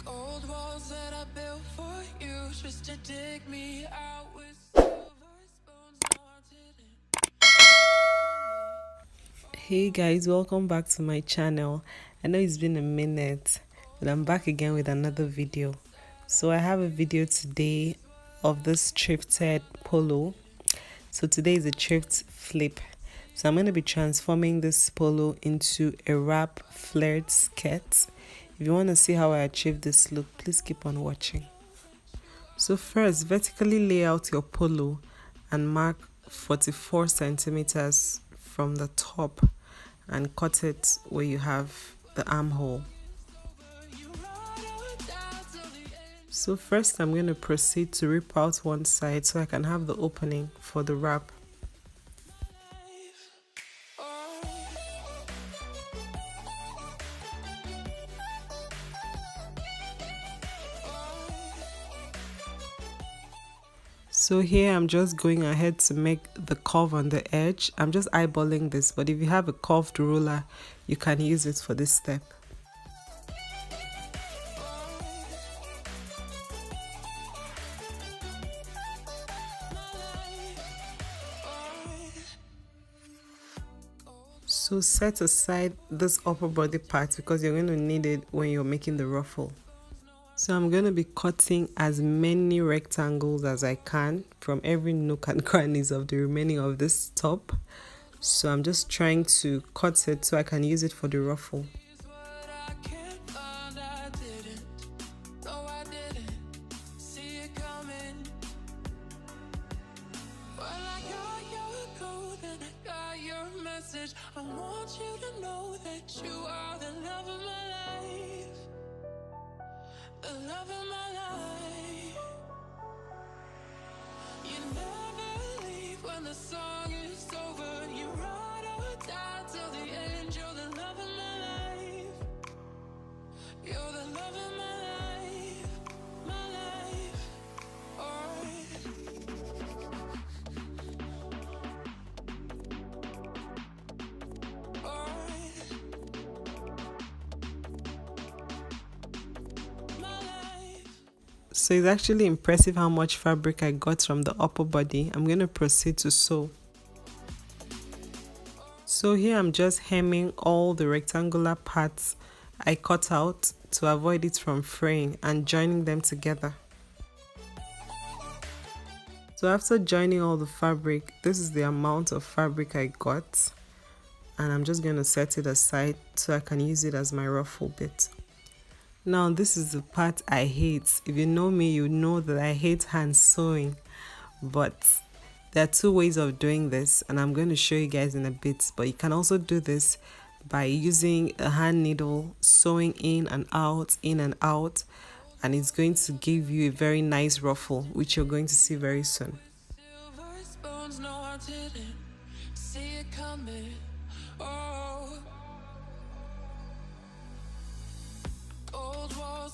Old walls that I built for you just to dig me out with silver spoons. No, I didn't. Hey guys, welcome back to my channel. I know it's been a minute, but I'm back again with another video. So I have a video today of this thrifted polo. So today is a thrift flip. So I'm going to be transforming this polo into a wrap flared skirt. If you want to see how I achieved this look, please keep on watching. So first, vertically lay out your polo and mark 44 centimeters from the top and cut it where you have the armhole. So first I'm going to proceed to rip out one side so I can have the opening for the wrap. So here I'm just going ahead to make the curve on the edge. I'm just eyeballing this, but if you have a curved ruler, you can use it for this step. So set aside this upper body part because you're going to need it when you're making the ruffle. So I'm going to be cutting as many rectangles as I can from every nook and crannies of the remaining of this top. So I'm just trying to cut it so I can use it for the ruffle. I want you to know that you are the love of my life. The love of my life. You never leave when the song is over. You ride or die till the end. You're the love of my life. You're the love of my life. My life. So it's actually impressive how much fabric I got from the upper body. I'm going to proceed to sew. So here I'm just hemming all the rectangular parts I cut out to avoid it from fraying and joining them together. So after joining all the fabric, this is the amount of fabric I got, and I'm just going to set it aside so I can use it as my ruffle bit. Now this is the part I hate. If you know me, you know that I hate hand sewing, but there are two ways of doing this and I'm going to show you guys in a bit. But you can also do this by using a hand needle, sewing in and out, and it's going to give you a very nice ruffle, which you're going to see very soon.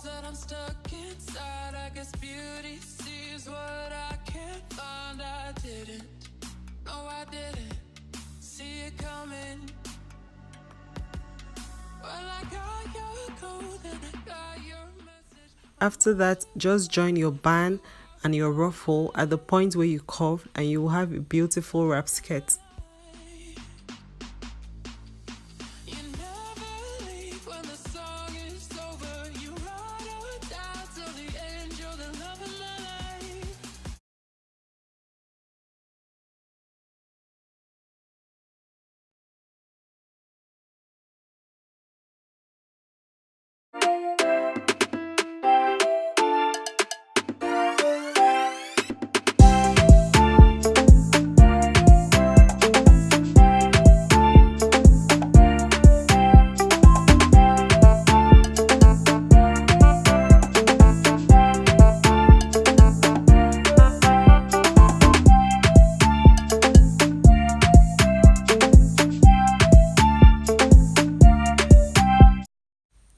That I'm stuck inside. I guess beauty sees what I can't find. I didn't, no I didn't see it coming. Well, I got your code and I got your message. After that, just join your band and your ruffle at the point where you curve and you will have a beautiful wrap skirt.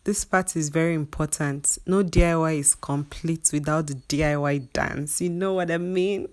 This part is very important. No DIY is complete without the DIY dance. You know what I mean?